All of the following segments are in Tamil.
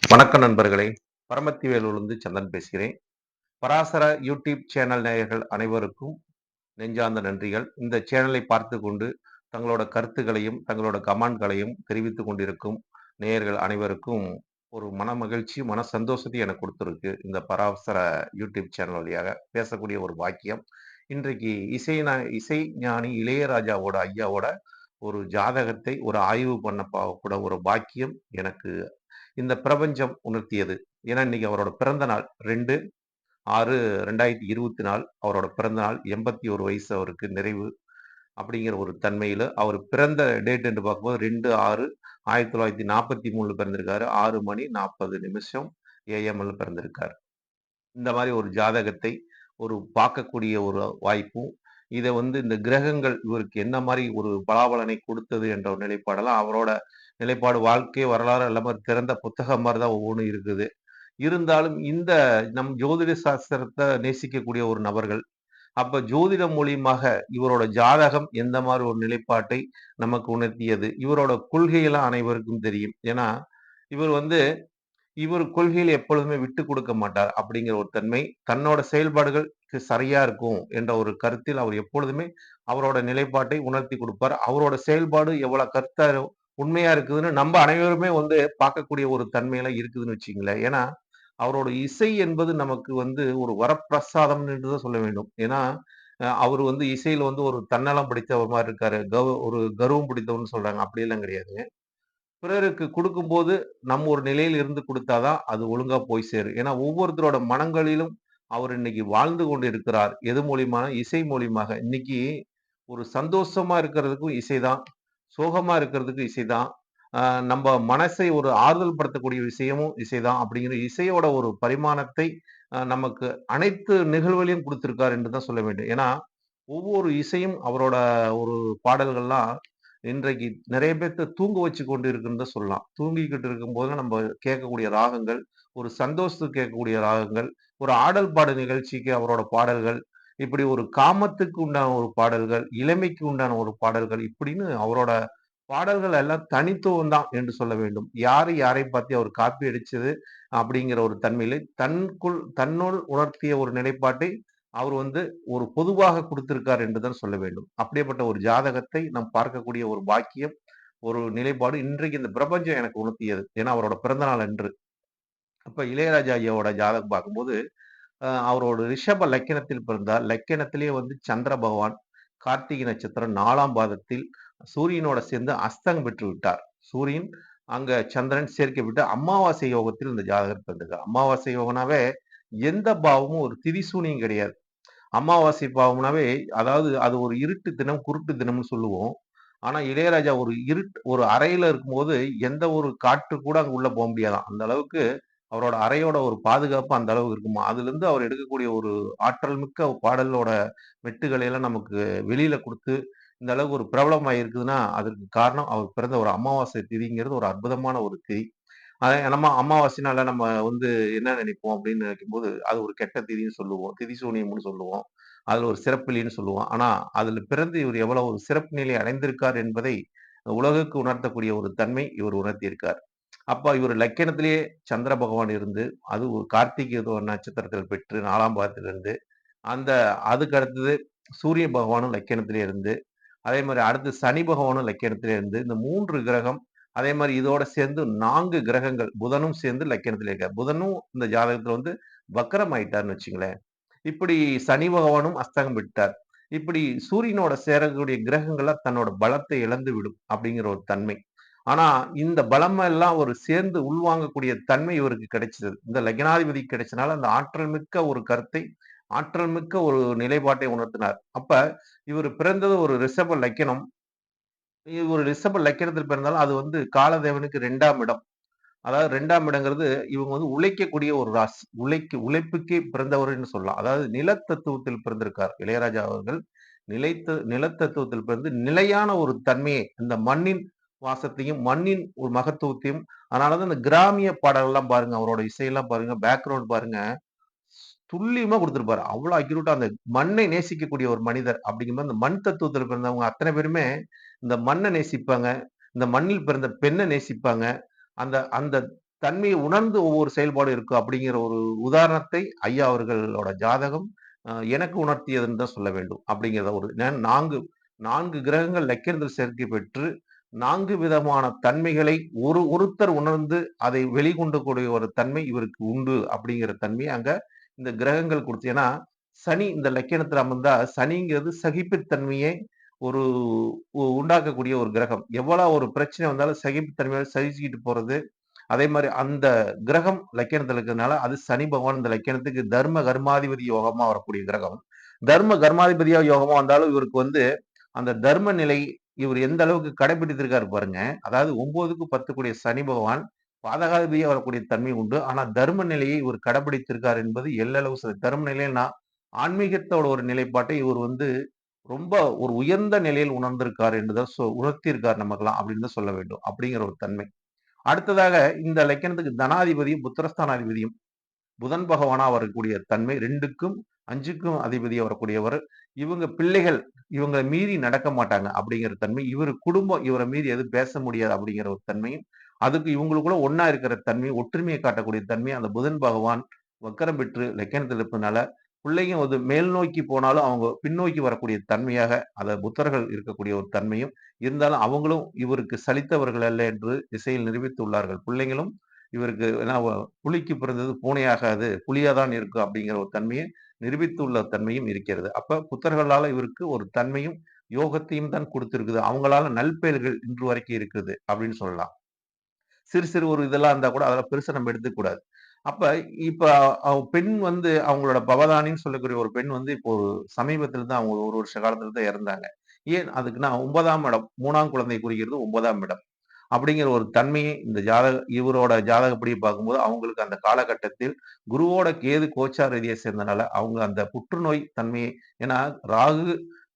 வணக்கம் நண்பர்களே. பரமத்திவேலூர்லிருந்து சந்திரன் பேசுகிறேன். பராசர யூடியூப் சேனல் நேயர்கள் அனைவருக்கும் நெஞ்சார்ந்த நன்றிகள். இந்த சேனலை பார்த்துக் கொண்டு தங்களோட கருத்துக்களையும், தங்களோட கமெண்ட்களையும் தெரிவித்துக் கொண்டிருக்கும் நேயர்கள் அனைவருக்கும் ஒரு மனமகிழ்ச்சி, மன சந்தோஷத்தையும் எனக்கு குடுத்திருக்கு. இந்த பராசர யூடியூப் சேனல் வழியாக பேசக்கூடிய ஒரு பாக்கியம். இன்றைக்கு இசைஞானி இளையராஜாவோட ஐயாவோட ஒரு ஜாதகத்தை ஒரு ஆய்வு பண்ண கூட ஒரு பாக்கியம் எனக்கு இந்த பிரபஞ்சம் உணர்த்தியது. ஏன்னா, இன்னைக்கு அவரோட பிறந்த நாள் 2/6/2024 அவரோட பிறந்த நாள். 81 வயசு அவருக்கு நிறைவு. அப்படிங்கிற ஒரு தன்மையில அவர் பிறந்த டேட் என்று பார்க்கும்போது 2/6/1943 பிறந்திருக்காரு. 6 மணி 40 நிமிஷம் ஏஎம்ல பிறந்திருக்காரு. இந்த மாரி ஒரு ஜாதகத்தை ஒரு பார்க்கக்கூடிய ஒரு வாய்ப்பும், இத இந்த கிரகங்கள் இவருக்கு என்ன மாரி ஒரு பலாபலனை கொடுத்தது என்ற ஒரு நிலைப்பாடெல்லாம் அவரோட நிலைப்பாடு வாழ்க்கை வரலாறு எல்லாமே திறந்த புத்தகம் மாரி தான் ஒவ்வொன்னும் இருக்குது. இருந்தாலும் இந்த நம் ஜோதிட சாஸ்திரத்த நேசிக்கக்கூடிய ஒரு நபர்கள், அப்ப ஜோதிடம் மூலியமாக இவரோட ஜாதகம் எந்த மாரி ஒரு நிலைப்பாட்டை நமக்கு உணர்த்தியது. இவரோட கொள்கையெல்லாம் அனைவருக்கும் தெரியும். ஏன்னா, இவர் இவர் கொள்கையில எப்பொழுதுமே விட்டு கொடுக்க மாட்டார் அப்படிங்கிற ஒரு தன்மை. தன்னோட செயல்பாடுகளுக்கு சரியா இருக்கும் என்ற ஒரு கருத்தில் அவர் எப்பொழுதுமே அவரோட நிலைப்பாட்டை உணர்த்தி கொடுப்பார். அவரோட செயல்பாடு எவ்வளவு கருத்தா உண்மையா இருக்குதுன்னு நம்ம அனைவருமே பார்க்கக்கூடிய ஒரு தன்மையில இருக்குதுன்னு வச்சுக்கங்களேன். ஏன்னா, அவரோட இசை என்பது நமக்கு ஒரு வரப்பிரசாதம் என்று தான் சொல்ல வேண்டும். ஏன்னா, அவரு இசையில ஒரு தன்னலம் படைத்தவர் மாரி இருக்காரு. ஒரு கர்வம் பிடித்தவர்ன்னு சொல்றாங்க. அப்படியெல்லாம் கிடையாதுங்க. பிறருக்கு குடுக்கும்போது, நம்ம ஒரு நிலையில இருந்து குடுத்தா தான், அது ஒழுங்கா போய் சேரும். ஏன்னா, ஒவ்வொருத்தரோட மனங்களிலும் அவர் இன்னைக்கு வாழ்ந்து கொண்டு இருக்கிறார். எது மூலியமா? இசை மூலியமாக. இன்னைக்கு ஒரு சந்தோஷமா இருக்கிறதுக்கும் இசைதான். சோகமா இருக்கிறதுக்கு இசைதான். அ நம்ப மனசை ஒரு ஆறுதல் படுத்தக்கூடிய விஷயமும் இசைதான். அப்படிங்கிற இசையோட ஒரு பரிமாணத்தை நமக்கு அனைத்து நிகழ்வுகளையும் குடுத்திருக்கார் என்று தான் சொல்ல வேண்டும். ஏன்னா, ஒவ்வொரு இசையும் அவரோட ஒரு பாடல்கள்லாம் இன்றைக்கு நெறைய பேத்த தூங்க வச்சு கொண்டு இருக்குன்னு தான் சொல்லலாம். தூங்கிக்கிட்டு இருக்கும்போது நம்ம கேட்கக்கூடிய ராகங்கள், ஒரு சந்தோஷத்துக்கு கேட்கக்கூடிய ராகங்கள், ஒரு ஆடல் பாடல் நிகழ்ச்சிக்கு அவரோட பாடல்கள், இப்படி ஒரு காமத்துக்கு உண்டான ஒரு பாடல்கள், இளமைக்கு உண்டான ஒரு பாடல்கள், இப்படின்னு அவரோட பாடல்கள் எல்லாம் தனித்துவம் தான் என்று சொல்ல வேண்டும். யாரு யாரை பத்தி அவர் காப்பி அடிச்சது அப்படிங்கிற ஒரு தன்மையிலே தன்னுள் உணர்த்திய ஒரு நிலைப்பாட்டை அவர் ஒரு பொதுவாக குடுத்திருக்கார் என்று தான் சொல்ல வேண்டும். அப்படிப்பட்ட ஒரு ஜாதகத்தை நாம் பார்க்கக்கூடிய ஒரு பாக்கியம், ஒரு நிலைப்பாடு இன்றைக்கு இந்த பிரபஞ்சம் எனக்கு உணர்த்தியது. ஏன்னா, அவரோட பிறந்த நாள் அன்று. அப்ப இளையராஜா ஐயாவோட ஜாதகம் பார்க்கும்போது, அவரோட ரிஷப லக்கினத்தில் பிறந்தார். லக்கினத்திலேயே சந்திர பகவான் கார்த்திகை நட்சத்திரம் 4ஆம் பாதத்தில் சூரியனோட சேர்ந்து அஸ்தங்கம் பெற்று விட்டார். சூரியன் அங்க சந்திரன் சேர்க்கை விட்டு அமாவாசை யோகத்தில் இந்த ஜாதகர் பிறந்திருக்கார். அமாவாசை யோகம்னாவே எந்த பாவமும் ஒரு திரிசூனியம் கிடையாது. அமாவாசை பாவம்னாவே, அதாவது அது ஒரு இருட்டு தினம், குருட்டு தினம்னு சொல்லுவோம். ஆனா இளையராஜா ஒரு அறையில இருக்கும்போது, எந்த ஒரு காற்று கூட அங்க உள்ள போ முடியாதாம். அந்த அளவுக்கு அவரோட அறையோட ஒரு பாதுகாப்பு அந்த அளவுக்கு இருக்குமாம். அதிலிருந்து அவர் எடுக்கக்கூடிய ஒரு ஆற்றல் மிக்க பாடலோட மெட்டுகளை எல்லாம் நமக்கு வெளியில குடுத்து, இந்த அளவுக்கு ஒரு பிரபலமா இருக்குதுன்னா, அதற்கு காரணம் அவர் பிறந்த ஒரு அமாவாசை திதிங்கிறது ஒரு அற்புதமான ஒரு திதி. நம்ம அமாவாசைனால நம்ம என்ன நினைப்போம் அப்படின்னு நினைக்கும்போது, அது ஒரு கெட்ட திதின்னு சொல்லுவோம். திதி சூனியம்னு சொல்லுவோம். அதுல ஒரு சிறப்பில்லைன்னு சொல்லுவோம். ஆனா, அதுல பிறந்து இவர் எவ்வளவு ஒரு சிறப்பு நிலை அடைந்திருக்கார் என்பதை உலகுக்கு உணர்த்தக்கூடிய ஒரு தன்மை இவர் உணர்த்தியிருக்கார். அப்ப இவர் லக்கினத்திலேயே சந்திர பகவான் இருந்து, அது ஒரு கார்த்திகை ஏதோ நட்சத்திரத்தில் பெற்று 4ஆம் பாதத்திலிருந்து, அந்த அதுக்கு அடுத்தது சூரிய பகவானும் லக்கினத்திலே இருந்து, அதே மாரி அடுத்து சனி பகவானும் லக்கினத்திலே இருந்து, இந்த 3 கிரகம் அதே மாரி இதோட சேர்ந்து 4 கிரகங்கள் புதனும் சேர்ந்து லக்கினத்திலே இருக்கார். புதனும் இந்த ஜாதகத்துல வக்ரம் ஆயிட்டார்ன்னு வச்சுங்களேன். இப்படி சனி பகவானும் அஸ்தங்கம் விட்டார். இப்படி சூரியனோட சேரக்கூடிய கிரகங்கள்லாம் தன்னோட பலத்தை இழந்து விடும் அப்படிங்கிற ஒரு தன்மை. ஆனா, இந்த பலம் எல்லாம் ஒரு சேர்ந்து உள்வாங்கக்கூடிய தன்மை இவருக்கு கிடைச்சது. இந்த லக்னாதிபதிக்கு கிடைச்சனால அந்த ஆற்றல் மிக்க ஒரு கருத்தை, ஆற்றல் மிக்க ஒரு நிலைப்பாட்டை உணர்த்தினார். அப்ப இவர் பிறந்தது ஒரு ரிஷப லக்கினம். ஒரு ரிஷப லக்கினத்தில் பிறந்தாலும் அது காலதேவனுக்கு 2ஆம் இடம். அதாவது 2ஆம் இடங்கிறது இவங்க உழைக்கக்கூடிய ஒரு ராசி. உழைப்புக்கே பிறந்தவர்ன்னு சொல்லலாம். அதாவது நிலத்தத்துவத்தில் பிறந்திருக்கார் இளையராஜா அவர்கள். நிலத்தத்துவத்தில் பிறந்து நிலையான ஒரு தன்மையை, இந்த மண்ணின் வாசத்தையும், மண்ணின் ஒரு மகத்துவத்தையும் அதனாலதான் இந்த கிராமிய பாடல்கள்லாம் பாருங்க, அவரோட இசையெல்லாம் பாருங்க, பேக்ரவுண்ட் பாருங்க, துல்லியமா குடுத்திருப்பாரு. அவ்வளவு அக்யூரேட்டா அந்த மண்ணை நேசிக்கக்கூடிய ஒரு மனிதர் அப்படிங்கும்போது, இந்த மண் தத்துவத்துல பிறந்தவங்க அத்தனை பேருமே இந்த மண்ண நேசிப்பாங்க. இந்த மண்ணில் பிறந்த பெண்ண நேசிப்பாங்க. அந்த அந்த தன்மையை உணர்ந்து ஒவ்வொரு செயல்பாடு இருக்கும் அப்படிங்கிற ஒரு உதாரணத்தை ஐயா அவர்களோட ஜாதகம் எனக்கு உணர்த்தியதுன்னு தான் சொல்ல வேண்டும். அப்படிங்கிறத ஒரு 4 கிரகங்கள் லக்கினத்தில் சேர்க்கை பெற்று 4 விதமான தன்மைகளை ஒருத்தர் உணர்ந்து அதை வெளிக்கொண்டக்கூடிய ஒரு தன்மை இவருக்கு உண்டு அப்படிங்கிற தன்மையை அங்க இந்த கிரகங்கள் கொடுத்து. ஏன்னா சனி இந்த லக்கினத்துல அமர்ந்தா சனிங்கிறது சகிப்புத்தன்மையை ஒரு உண்டாக்கக்கூடிய ஒரு கிரகம். எவ்வளவு ஒரு பிரச்சனை வந்தாலும் சகிப்புத்தன்மையோட சகிச்சுக்கிட்டு போறது. அதே மாரி அந்த கிரகம் லக்கினத்துல இருக்கிறதுனால, அது சனி பகவான் இந்த லக்கினத்துக்கு தர்ம கர்மாதிபதி யோகமா வரக்கூடிய கிரகம். தர்ம கர்மாதிபதியா யோகமா வந்தாலும் இவருக்கு வந்து அந்த தர்ம நிலை இவர் எந்த அளவுக்கு கடைபிடித்திருக்காரு பாருங்க. அதாவது 9க்கு 10 கூடிய சனி பகவான் பாதகாதிபதியா வரக்கூடிய தன்மை உண்டு. ஆனா தர்ம நிலையை இவர் கடைபிடித்திருக்கார் என்பது எல்லளவு சரி. தர்ம நிலைன்னா ஆன்மீகத்தோட ஒரு நிலைப்பாட்டை இவர் வந்து ரொம்ப ஒரு உயர்ந்த நிலையில் உணர்ந்திருக்கார் என்றுதான் உணர்த்தியிருக்கார் நமக்கெல்லாம் அப்படின்னு தான் சொல்ல வேண்டும். அப்படிங்கிற ஒரு தன்மை. அடுத்ததாக இந்த லக்கினத்துக்கு தனாதிபதியும் புத்திரஸ்தானாதிபதியும் புதன் பகவானா வரக்கூடிய தன்மை 2க்கும் 5க்கும் அதிபதியா வரக்கூடியவர். இவங்க பிள்ளைகள் இவங்களை மீறி நடக்க மாட்டாங்க அப்படிங்கிற தன்மை. இவர் குடும்பம் இவரை மீறி எதுவும் பேச முடியாது அப்படிங்கிற ஒரு தன்மையும், அதுக்கு இவங்களுக்குள்ள ஒண்ணா இருக்கிற தன்மை, ஒற்றுமையை காட்டக்கூடிய தன்மை அந்த புதன் பகவான் வக்கரம் பெற்று லக்கினத்தில் இருப்பதனால, பிள்ளைங்க வந்து மேல் நோக்கி போனாலும் அவங்க பின்னோக்கி வரக்கூடிய தன்மையாக அத புத்தர்கள் இருக்கக்கூடிய ஒரு தன்மையும், இருந்தாலும் அவங்களும் இவருக்கு சலித்தவர்கள் அல்ல என்று திசையில் நிரூபித்துள்ளார்கள். பிள்ளைங்களும் இவருக்கு ஏன்னா புலிக்கு பிறந்தது பூனையாகாது, புலியா தான் இருக்கும் அப்படிங்கிற ஒரு தன்மையை நிரூபித்துள்ள தன்மையும் இருக்கிறது. அப்ப புத்தர்களால இவருக்கு ஒரு தன்மையும், யோகத்தையும் தான் குடுத்திருக்குது. அவங்களால நல்பெயர்கள் இன்று வரைக்கும் இருக்குது அப்படின்னு சொல்லலாம். சிறு சிறு ஒரு இதெல்லாம் இருந்தா கூட அதெல்லாம் பெருசா நம்ம எடுத்துக்க கூடாது. அப்ப இப்ப பெண் வந்து அவங்களோட பவதானின்னு சொல்லக்கூடிய ஒரு பெண் வந்து இப்போ ஒரு சமீபத்தில தான் அவங்க ஒரு வருஷ காலத்துல தான் இறந்தாங்க. ஏன் அதுக்குன்னா 9ஆம் இடம் 3ஆம் குழந்தை குறிக்கிறது 9ஆம் இடம். அப்படிங்கிற ஒரு தன்மையை இந்த இவரோட ஜாதகப்படி பார்க்கும்போது அவங்களுக்கு அந்த காலகட்டத்தில் குருவோட கேது கோச்சார ரீதியா சேர்ந்தனால அவங்க அந்த புற்றுநோய் தன்மையை ஏன்னா ராகு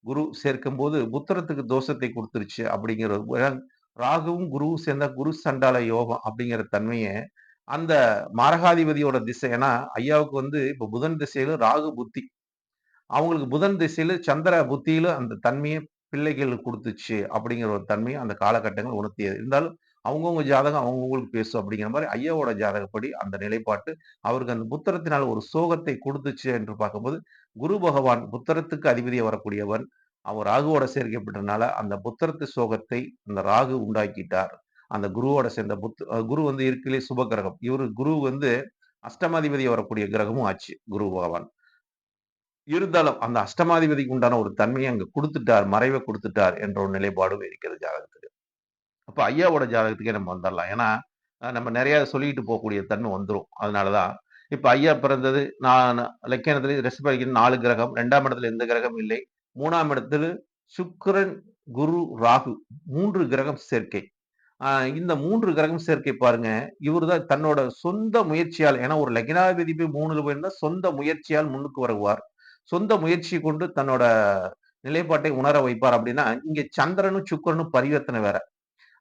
குரு சேர்க்கும்போது புத்திரத்துக்கு தோஷத்தை குடுத்துருச்சு அப்படிங்கிற ஏன்னா ராகுவும் குருவும் சேர்ந்தா குரு சண்டால யோகம் அப்படிங்கிற தன்மைய அந்த மரகாதிபதியோட திசை. ஏன்னா ஐயாவுக்கு வந்து இப்ப புதன் திசையில ராகு புத்தி. அவங்களுக்கு புதன் திசையில சந்திர புத்தியில அந்த தன்மைய பிள்ளைகளுக்கு குடுத்துச்சு அப்படிங்கிற ஒரு தன்மைய அந்த காலகட்டங்கள் உணர்த்தியது. இருந்தாலும் அவங்கவங்க ஜாதகம் அவங்கவங்களுக்கு பேசும் அப்படிங்கிற மாரி ஐயாவோட ஜாதகப்படி அந்த நிலைப்பாட்டு அவருக்கு அந்த புத்திரத்தினால் ஒரு சோகத்தை குடுத்துச்சு என்று பார்க்கும்போது, குரு பகவான் புத்திரத்துக்கு அதிபதியா வரக்கூடியவன். அவர் ராகுவோட சேர்க்கப்பட்டனால அந்த புத்திரத்து சோகத்தை அந்த ராகு உண்டாக்கிட்டார். அந்த குருவோட சேர்ந்த குரு வந்து இருக்கிறதுலே சுப கிரகம். இவரு குரு வந்து அஷ்டமாதிபதியா வரக்கூடிய கிரகமும் ஆச்சு குரு பகவான். இருந்தாலும் அந்த அஷ்டமாதிபதிக்கு உண்டான ஒரு தன்மையை அங்க குடுத்துட்டார். மறைவ குடுத்துட்டார் என்ற ஒரு நிலைப்பாடும் இருக்கிறது ஜாதகத்துக்கு. அப்ப ஐயாவோட ஜாதகத்துக்கே நம்ம வந்துரலாம். ஏன்னா, நம்ம நெறைய சொல்லிட்டு போகக்கூடிய தன்மை வந்துரும். அதனால தான். இப்ப ஐயா பிறந்தது நான் லக்கினத்திலே ரிஷப 4 கிரகம். 2ஆம் இடத்துல எந்த கிரகமும் இல்லை. 3ஆம் இடத்துல சுக்கிரன், குரு, ராகு 3 கிரகம் சேர்க்கை. அ இந்த 3 கிரகம் சேர்க்கை பாருங்க. இவரு தான் தன்னோட சொந்த முயற்சியால் ஏன்னா ஒரு லக்னாதிபதி போய் 3ல போயிருந்தா சொந்த முயற்சியால் முன்னுக்கு வருவார். சொந்த முயற்சி கொண்டு தன்னோட நிலைப்பாட்டை உணர வைப்பார் அப்படின்னா, இங்க சந்திரனும், சுக்கிரனும் பரிவர்த்தனை வேற.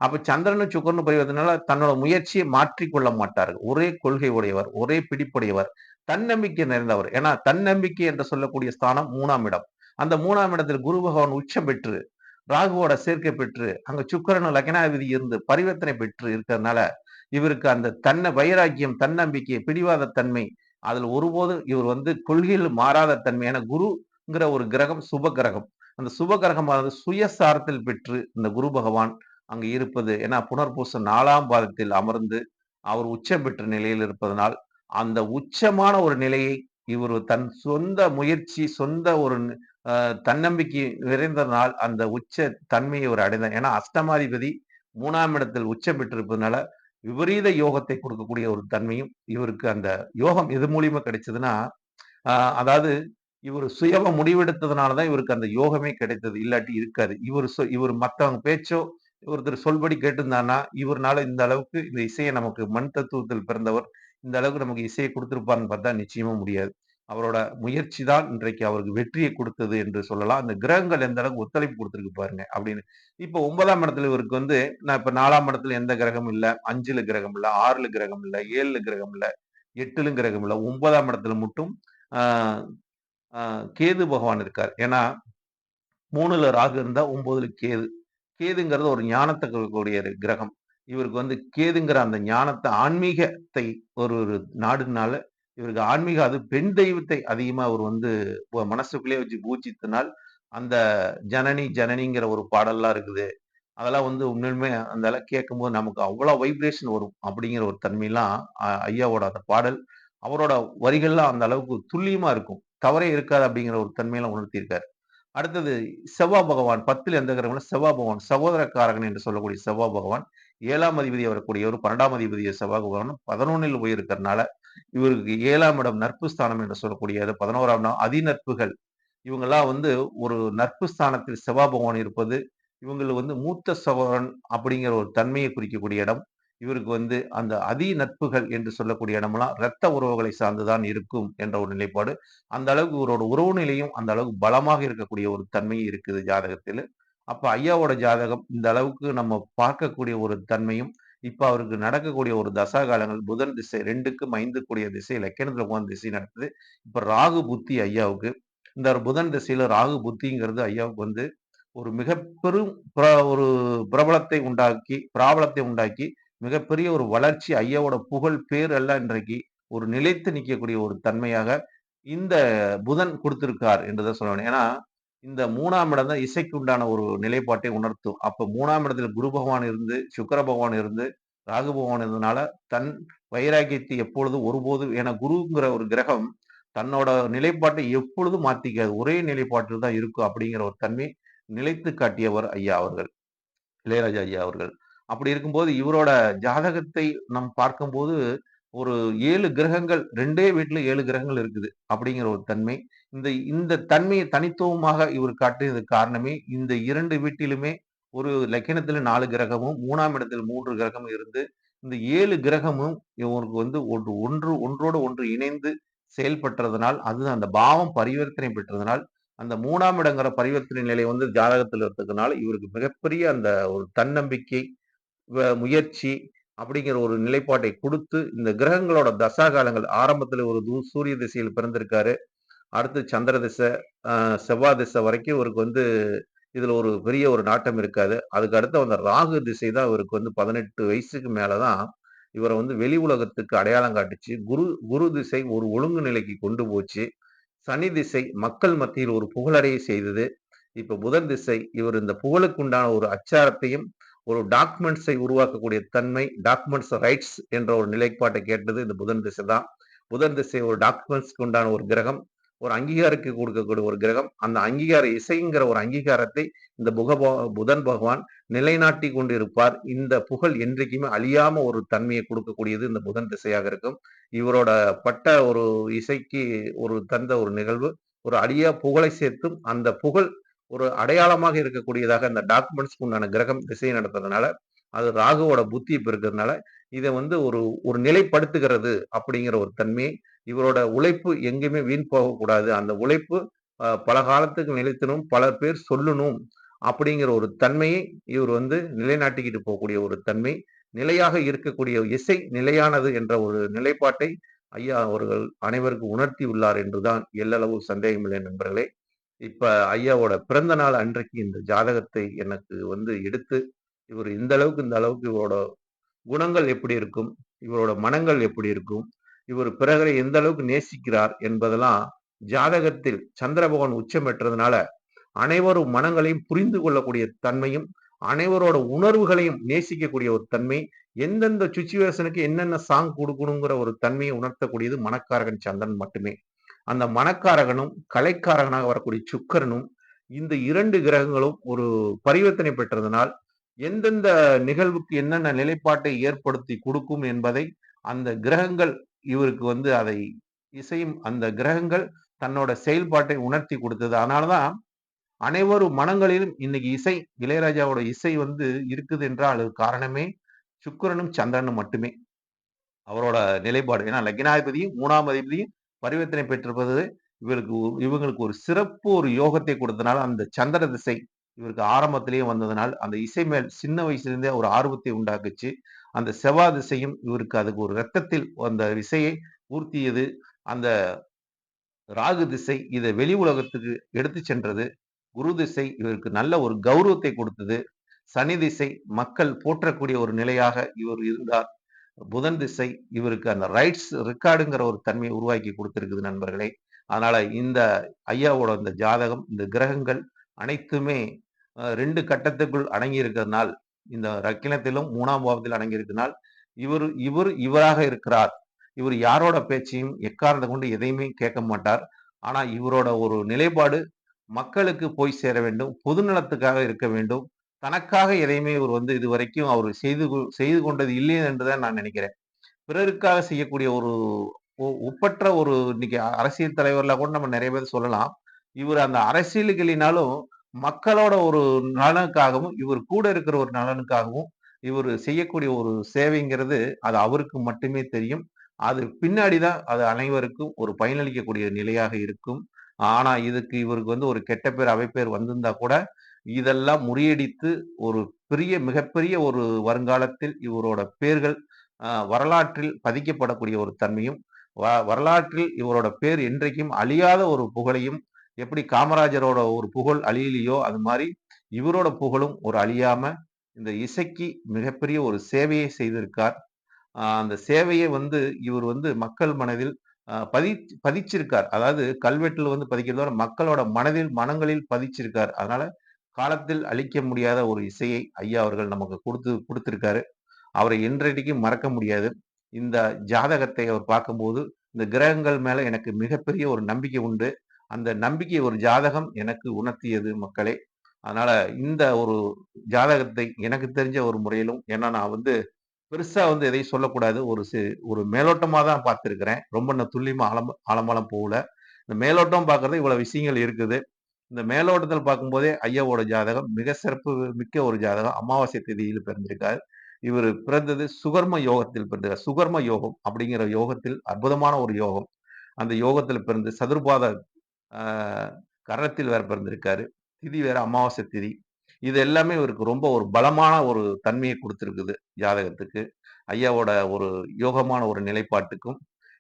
அப்ப சந்திரனும், சுக்கிரனும் பரிவர்த்தனைனால தன்னோட முயற்சியை மாற்றிக்கொள்ள மாட்டார்கள். ஒரே கொள்கை உடையவர், ஒரே பிடிப்புடையவர், தன்னம்பிக்கை நிறைந்தவர். ஏன்னா தன்னம்பிக்கை என்று சொல்லக்கூடிய ஸ்தானம் 3ஆம் இடம். அந்த 3ஆம் இடத்தில் குரு பகவான் உச்சம் பெற்று ராகுவோட சேர்க்கை பெற்று, அங்க சுக்கிரனும் லக்னாதிபதி இருந்து பரிவர்த்தனை பெற்று இருக்கிறதுனால, இவருக்கு அந்த வைராக்கியம், தன்னம்பிக்கை, பிடிவாத தன்மை, அதுல ஒருபோதும் இவர் வந்து கொள்கையில் மாறாத தன்மை. ஏன்னா குருங்கிற ஒரு கிரகம் சுப கிரகம். அந்த சுப கிரகமானது சுயசாரத்தில் பெற்று இந்த குரு பகவான் அங்கு இருப்பது. ஏன்னா புனர்பூசம் 4ஆம் பாதத்தில் அமர்ந்து, அவர் உச்சம் பெற்ற நிலையில் இருப்பதனால், அந்த உச்சமான ஒரு நிலையை இவர் தன் சொந்த முயற்சி, சொந்த ஒரு தன்னம்பிக்கை நிறைந்ததனால் அந்த உச்ச தன்மையை இவர் அடைந்தார். ஏன்னா அஷ்டமாதிபதி 3ஆம் இடத்தில் உச்சம் பெற்றிருப்பதனால, விபரீத யோகத்தை கொடுக்கக்கூடிய ஒரு தன்மையும் இவருக்கு அந்த யோகம் எது மூலியமா கிடைச்சதுன்னா, அ அதாவது இவரு சுயமா முடிவெடுத்ததுனால தான் இவருக்கு அந்த யோகமே கிடைத்தது. இல்லாட்டி இருக்காது. இவரு மத்தவங்க பேச்சோ, ஒருத்தர் சொல்படி கேட்டிருந்தார்ன்னா, இவர்னால இந்த அளவுக்கு இந்த இசைய நமக்கு மண் தத்துவத்தில் பிறந்தவர், இந்த அளவுக்கு நமக்கு இசைய குடுத்திருப்பார்ன்னு பார்த்தா நிச்சயமா முடியாது. அவரோட முயற்சி தான் இன்றைக்கு அவருக்கு வெற்றிய குடுத்தது என்று சொல்லலாம். அந்த கிரகங்கள் எந்த அளவுக்கு ஒத்துழைப்பு குடுத்திருக்கு பாருங்க அப்படின்னு. இப்போ 9ஆம் இடத்துல இவருக்கு வந்து நான் இப்ப 4ஆம் இடத்துல எந்த கிரகமும் இல்ல, 5ல கிரகம் இல்ல, 6ல கிரகம் இல்ல, 7ல கிரகம் இல்ல, 8லும் கிரகம் இல்ல. 9ஆம் இடத்துல மட்டும் ஆ ஆ கேது பகவான் இருக்கார். ஏன்னா 3ல ராகு இருந்தா 9ல கேது. கேதுங்கிறது ஒரு ஞானத்த குடுக்கக்கூடிய ஒரு கிரகம். இவருக்கு வந்து கேதுங்கிற அந்த ஞானத்த ஆன்மீகத்தை ஒரு நாடுனால, இவருக்கு அது பெண் தெய்வத்தை அதிகமா அவர் வந்து மனசுக்குள்ளேயே வச்சு பூஜித்தனால், அந்த ஜனனி ஜனனிங்கிற ஒரு பாடல்லாம் இருக்குது. அதெல்லாம் வந்து உண்மையிலுமே அதெல்லாம் கேட்கும்போது நமக்கு அவ்வளோ வைப்ரேஷன் வரும். அப்படிங்கிற ஒரு தன்மைலாம் ஐயாவோட அந்த பாடல், அவரோட வரிகள்லாம் அந்த அளவுக்கு துல்லியமா இருக்கும். தவறே இருக்காது அப்படிங்கிற ஒரு தன்மையெல்லாம் உணர்த்தியிருக்காரு. அடுத்தது செவ்வா பகவான் 10ல் எந்த கிரகம்னா செவ்வா பகவான். சகோதரக்காரகன் என்று சொல்லக்கூடிய செவ்வா பகவான் 7ஆம் அதிபதி வரக்கூடியவர் 12ஆம் அதிபதி செவ்வாய் பகவான் 11ல் போய் இருக்கிறனால, இவருக்கு 7ஆம் இடம் நட்பு ஸ்தானம் என்று சொல்லக்கூடியது 11ஆம் இடம் அதிநட்புகள். இவங்கலாம் வந்து ஒரு நட்பு ஸ்தானத்தில் செவ்வாய் பகவான் இருப்பது, இவங்களுக்கு வந்து மூத்த சகோதரன் அப்படிங்கிற ஒரு தன்மையை குறிக்கக்கூடிய இடம். இவருக்கு வந்து அந்த அதி நட்புகள் என்று சொல்லக்கூடிய இடமெல்லாம் இரத்த உறவுகளை சார்ந்துதான் இருக்கும் என்ற ஒரு நிலைப்பாடு. அந்த அளவுக்கு இவரோட உறவு நிலையும் அந்த அளவுக்கு பலமாக இருக்கக்கூடிய ஒரு தன்மை இருக்குது ஜாதகத்தில. அப்ப ஐயாவோட ஜாதகம் இந்த அளவுக்கு நம்ம பார்க்கக்கூடிய ஒரு தன்மையும், இப்ப அவருக்கு நடக்கக்கூடிய ஒரு தசா காலங்கள் புதன் திசை 2க்கும் 5 கூடிய திசை லக்கினத்துல உட்கார்ந்து திசை நடக்குது. இப்ப ராகு புத்தி ஐயாவுக்கு. இந்த புதன் திசையில ராகு புத்திங்கிறது ஐயாவுக்கு வந்து ஒரு மிக பெரும் ஒரு பிராபலத்தை உண்டாக்கி மிகப்பெரிய ஒரு வளர்ச்சி ஐயாவோட புகழ் பேர் எல்லாம் இன்றைக்கு ஒரு நிலைத்து நிற்கக்கூடிய ஒரு தன்மையாக இந்த புதன் கொடுத்திருக்கார் என்றுதான் சொல்ல வேண்டும். ஏன்னா இந்த 3ஆம் இடம் தான் இசைக்கு உண்டான ஒரு நிலைப்பாட்டை உணர்த்தும். அப்ப 3ஆம் இடத்துல குரு பகவான் இருந்து, சுக்கிர பகவான் இருந்து, ராகு பகவான் இருந்ததுனால, தன் வைராக்கியத்தை எப்பொழுதும் ஒருபோதும் ஏன்னா குருங்கிற ஒரு கிரகம் தன்னோட நிலைப்பாட்டை எப்பொழுதும் மாத்திக்காது. ஒரே நிலைப்பாட்டில் தான் இருக்கும் அப்படிங்கிற ஒரு தன்மை நிலைத்து காட்டியவர் ஐயா அவர்கள். இளையராஜா ஐயா அவர்கள். அப்படி இருக்கும்போது இவரோட ஜாதகத்தை நாம் பார்க்கும்போது, ஒரு 7 கிரகங்கள் 2டே வீட்ல 7 கிரகங்கள் இருக்குது. அப்படிங்கிற ஒரு தன்மை. இந்த இந்த தன்மையை தனித்துவமாக இவர் காட்டியதுக்கு காரணமே, இந்த 2 வீட்டிலுமே ஒரு லக்கினத்தில 4 கிரகமும், 3ஆம் இடத்தில் 3 கிரகமும் இருந்து, இந்த 7 கிரகமும் இவருக்கு வந்து ஒன்றோடு ஒன்று இணைந்து செயல்பட்டதனால், அது அந்த பாவம் பரிவர்த்தனை பெற்றதனால், அந்த 3ஆம் இடங்கிற பரிவர்த்தனை நிலை வந்து ஜாதகத்துல இருக்கிறதுனால, இவருக்கு மிகப்பெரிய அந்த ஒரு தன்னம்பிக்கை, முயற்சி அப்படிங்கிற ஒரு நிலைப்பாட்டை குடுத்து, இந்த கிரகங்களோட தசா காலங்கள் ஆரம்பத்துல ஒரு சூரிய திசையில் பிறந்திருக்காரு. அடுத்து சந்திர திசை, அ செவ்வாய் திசை வரைக்கும் இவருக்கு வந்து இதுல ஒரு பெரிய ஒரு நாட்டம் இருக்காது. அதுக்கு அடுத்து வந்த ராகு திசை தான் இவருக்கு வந்து 18 வயசுக்கு மேல தான், இவர வந்து வெளி உலகத்துக்கு அடையாளம் காட்டுச்சு. குரு குரு திசை ஒரு ஒழுங்கு நிலைக்கு கொண்டு போச்சு. சனி திசை மக்கள் மத்தியில் ஒரு புகழடைய செய்தது. இப்ப புதன் திசை இவர் இந்த புகழுக்கு உண்டான ஒரு அச்சாரத்தையும், ஒரு டாக்குமெண்ட்ஸை உருவாக்கக்கூடிய தன்மை, டாக்குமெண்ட்ஸ் ரைட்ஸ் என்ற ஒரு நிலைப்பாட்டை கேட்டது இந்த புதன் திசை தான். புதன் திசை ஒரு டாக்குமெண்ட்ஸ்க்கு உண்டான ஒரு கிரகம். ஒரு அங்கீகாரத்துக்கு கொடுக்கக்கூடிய ஒரு கிரகம். அந்த அங்கீகார இசைங்கிற ஒரு அங்கீகாரத்தை இந்த புதன் பகவான் நிலைநாட்டி கொண்டிருப்பார். இந்த புகழ் என்றைக்குமே அழியாம ஒரு தன்மையை கொடுக்கக்கூடியது இந்த புதன் திசையாக இருக்கும். இவரோட பட்ட ஒரு இசைக்கு ஒரு தந்த ஒரு நிகழ்வு, ஒரு அழியா புகழை சேர்த்தும், அந்த புகழ் ஒரு அடையாளமாக இருக்கக்கூடியதாக அந்த டாக்குமெண்ட்ஸ்க்கு உண்டான கிரகம் திசை நடத்துறதுனால, அது ராகுவோட புத்தி இப்ப இருக்கிறதுனால, இத வந்து ஒரு ஒரு நிலைப்படுத்துகிறது அப்படிங்கிற ஒரு தன்மையை, இவரோட உழைப்பு எங்கேயுமே வீண் போகக்கூடாது. அந்த உழைப்பு பல காலத்துக்கு நிலைத்திடும், பல பேர் சொல்லணும் அப்படிங்கிற ஒரு தன்மையை இவர் வந்து நிலைநாட்டிக்கிட்டு போகக்கூடிய ஒரு தன்மை, நிலையாக இருக்கக்கூடிய இசை நிலையானது என்ற ஒரு நிலைப்பாட்டை ஐயா அவர்கள் அனைவருக்கும் உணர்த்தியுள்ளார் என்றுதான் எள்ளளவு சந்தேகமில்லை நண்பர்களே. இப்ப ஐயாவோட பிறந்த நாள் அன்றைக்கு இந்த ஜாதகத்தை எனக்கு வந்து எடுத்து, இவர் இந்த அளவுக்கு இவரோட குணங்கள் எப்படி இருக்கும்? இவரோட மனங்கள் எப்படி இருக்கும்? இவர் பிறரை எந்த அளவுக்கு நேசிக்கிறார் என்பதெல்லாம் ஜாதகத்தில் சந்திர பகவான் உச்சம் பெற்றதுனால, அனைவரும் மனங்களையும் புரிந்து கொள்ளக்கூடிய தன்மையும், அனைவரோட உணர்வுகளையும் நேசிக்கக்கூடிய ஒரு தன்மை, எந்தெந்த சிச்சுவேஷனுக்கு என்னென்ன சாங் குடுக்கணுங்கிற ஒரு தன்மையை உணர்த்தக்கூடியது மனக்காரகன் சந்திரன் மட்டுமே. அந்த மனக்காரகனும், கலைக்காரகனாக வரக்கூடிய சுக்கிரனும், இந்த 2 கிரகங்களும் ஒரு பரிவர்த்தனை பெற்றதனால், எந்தெந்த நிகழ்வுக்கு என்னென்ன நிலைப்பாட்டை ஏற்படுத்தி குடுக்கும் என்பதை, அந்த கிரகங்கள் இவருக்கு வந்து அதை இசையும் அந்த கிரகங்கள் தன்னோட செயல்பாட்டை உணர்த்தி குடுத்தது. அதனால தான் அனைவரும் மனங்களிலும் இன்னைக்கு இளையராஜாவோட இசை வந்து இருக்குது என்றால், அதுக்கு காரணமே சுக்கிரனும், சந்திரனும் மட்டுமே. அவரோட நிலைப்பாடு. ஏன்னா லக்னாதிபதியும், 3ஆம் அதிபதியும் பரிவர்த்தனை பெற்றிருப்பது இவங்களுக்கு ஒரு சிறப்பு ஒரு யோகத்தை கொடுத்தனால, அந்த சந்திர திசை இவருக்கு ஆரம்பத்திலேயே வந்ததனால், அந்த இசை மேல் சின்ன வயசுலேருந்தே ஒரு ஆர்வத்தை உண்டாக்குச்சு. அந்த செவ்வாய் திசையும் இவருக்கு அதுக்கு ஒரு ரத்தத்தில் அந்த இசையை ஊர்த்தியது. அந்த ராகு திசை இத வெளி உலகத்துக்கு எடுத்துச் சென்றது. குரு திசை இவருக்கு நல்ல ஒரு கௌரவத்தை கொடுத்தது. சனி திசை மக்கள் போற்றக்கூடிய ஒரு நிலையாக இவர் இருந்தார். புதன் திசை இவருக்கு அந்த ரைட்ஸ் ரெக்கார்டுங்கிற ஒரு தன்மையை உருவாக்கி கொடுத்திருக்குது நண்பர்களே. அதனால இந்த ஐயாவோட இந்த ஜாதகம், இந்த கிரகங்கள் அனைத்துமே 2 கட்டத்துக்குள் அடங்கி இருக்கிறதுனால், இந்த ரக்கினத்திலும் 3ஆம் பாவத்தில் அடங்கி இருக்கிறதுனால், இவரு இவரு இவராக இருக்கிறார். இவர் யாரோட பேச்சையும் எக்காரணத்த கொண்டு எதையுமே கேட்க மாட்டார். ஆனா இவரோட ஒரு நிலைப்பாடு மக்களுக்கு போய் சேர வேண்டும். பொது நலத்துக்காக இருக்க வேண்டும். தனக்காக எதையுமே இவர் வந்து இதுவரைக்கும் அவர் செய்து கொண்டது இல்லை என்று தான் நான் நினைக்கிறேன். பிறருக்காக செய்யக்கூடிய ஒரு ஒப்பற்ற ஒரு இன்னைக்கு அரசியல் தலைவர்ல கூட நம்ம நெறைய பேர் சொல்லலாம். இவர் அந்த அரசியலுக்கு இல்லைனாலும், மக்களோட ஒரு நலனுக்காகவும், இவர் கூட இருக்கிற ஒரு நலனுக்காகவும், இவரு செய்யக்கூடிய ஒரு சேவைங்கிறது, அது அவருக்கு மட்டுமே தெரியும். அது பின்னாடி தான் அது அனைவருக்கும் ஒரு பயனளிக்கக்கூடிய நிலையாக இருக்கும். ஆனா, இதுக்கு இவருக்கு வந்து ஒரு கெட்ட பேர், அவப்பேர் வந்திருந்தா கூட, இதெல்லாம் முறியடித்து ஒரு மிகப்பெரிய ஒரு வருங்காலத்தில் இவரோட பேர்கள் வரலாற்றில் பதிக்கப்படக்கூடிய ஒரு தன்மையும், வரலாற்றில் இவரோட பேர் என்றைக்கும் அழியாத ஒரு புகழையும், எப்படி காமராஜரோட ஒரு புகழ் அழியலையோ, அது மாரி இவரோட புகழும் ஒரு அழியாம, இந்த இசைக்கு மிகப்பெரிய ஒரு சேவையை செய்திருக்கார். அந்த சேவையை வந்து இவர் வந்து மக்கள் மனதில் அ பதி பதிச்சிருக்கார். அதாவது கல்வெட்டுல வந்து பதிக்கிறதோட மக்களோட மனங்களில் பதிச்சிருக்கார். அதனால காலத்தில் அழிக்க முடியாத ஒரு இசையை ஐயா அவர்கள் நமக்கு குடுத்திருக்காரு. அவரை என்றைக்கும் மறக்க முடியாது. இந்த ஜாதகத்தை அவர் பார்க்கும்போது, இந்த கிரகங்கள் மேல எனக்கு மிகப்பெரிய ஒரு நம்பிக்கை உண்டு. அந்த நம்பிக்கை ஒரு ஜாதகம் எனக்கு உணர்த்தியது மக்களே. அதனால இந்த ஒரு ஜாதகத்தை எனக்கு தெரிஞ்ச ஒரு முறையிலும் ஏன்னா நான் வந்து பெருசா வந்து எதையும் சொல்லக்கூடாது. ஒரு மேலோட்டமா தான் பார்த்திருக்கிறேன். ரொம்ப நான் துல்லியமா ஆழமாலாம் போகல. இந்த மேலோட்டம் பார்க்கறது இவ்வளவு விஷயங்கள் இருக்குது. இந்த மேலோட்டத்தில் பார்க்கும்போதே ஐயாவோட ஜாதகம் மிக சிறப்பு மிக்க ஒரு ஜாதகம். அமாவாசை திதியில் பிறந்திருக்கார். இவரு பிறந்தது சுகர்ம யோகத்தில் பிறந்தார். சுகர்ம யோகம் அப்படிங்கிற யோகத்தில் அற்புதமான ஒரு யோகம். அந்த யோகத்துல பிறந்து சதுர்பாத அ கரணத்தில் வேற பிறந்திருக்காரு. திதி வேற அமாவாசை திதி. இது எல்லாமே இவருக்கு ரொம்ப ஒரு பலமான ஒரு தன்மையை குடுத்திருக்குது ஜாதகத்துக்கு. ஐயாவோட ஒரு யோகமான ஒரு நிலைப்பாட்டுக்கும்,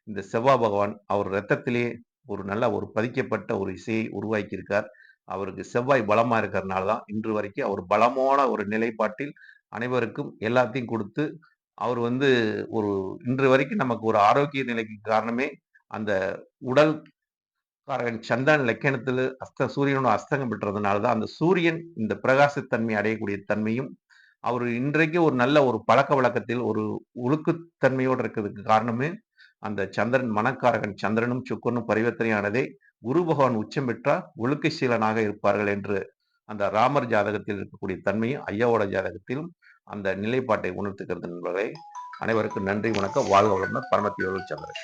இந்த செவ்வா பகவான் அவர் ரத்தத்திலேயே ஒரு நல்ல ஒரு பதிக்கப்பட்ட ஒரு இசையை உருவாக்கியிருக்கார். அவருக்கு செவ்வாய் பலமா இருக்கிறனால தான் இன்று வரைக்கும் அவர் பலமான ஒரு நிலைப்பாட்டில் அனைவருக்கும் எல்லாத்தையும் குடுத்து, அவர் வந்து ஒரு இன்று வரைக்கும் நமக்கு ஒரு ஆரோக்கிய நிலைக்கு காரணமே, அந்த உடல் காரகன் சந்திரன் லக்கணத்தில சூரியனோட அஸ்தங்கம் பெற்றதுனால தான், அந்த சூரியன் இந்த பிரகாசத்தன்மை அடையக்கூடிய தன்மையும், அவரு இன்றைக்கு ஒரு நல்ல ஒரு பழக்கவழக்கத்தில் ஒரு ஒழுக்கத்தன்மையோடு இருக்கிறதுக்கு காரணமே, அந்த சந்திரன் மனக்காரகன் சந்திரனும், சுக்கிரனும் பரிவர்த்தனையானதே, குரு பகவான் உச்சம் பெற்றால் ஒழுக்கசீலனாக இருப்பார்கள் என்று, அந்த ராமர் ஜாதகத்தில் இருக்கக்கூடிய தன்மையும், ஐயாவோட ஜாதகத்திலும் அந்த நிலைப்பாட்டை உணர்த்துகிறது நண்பர்களே. அனைவருக்கும் நன்றி, வணக்கம். வாழ்க வளமுடன். பரமத்தி வேலூர் சந்திரன்.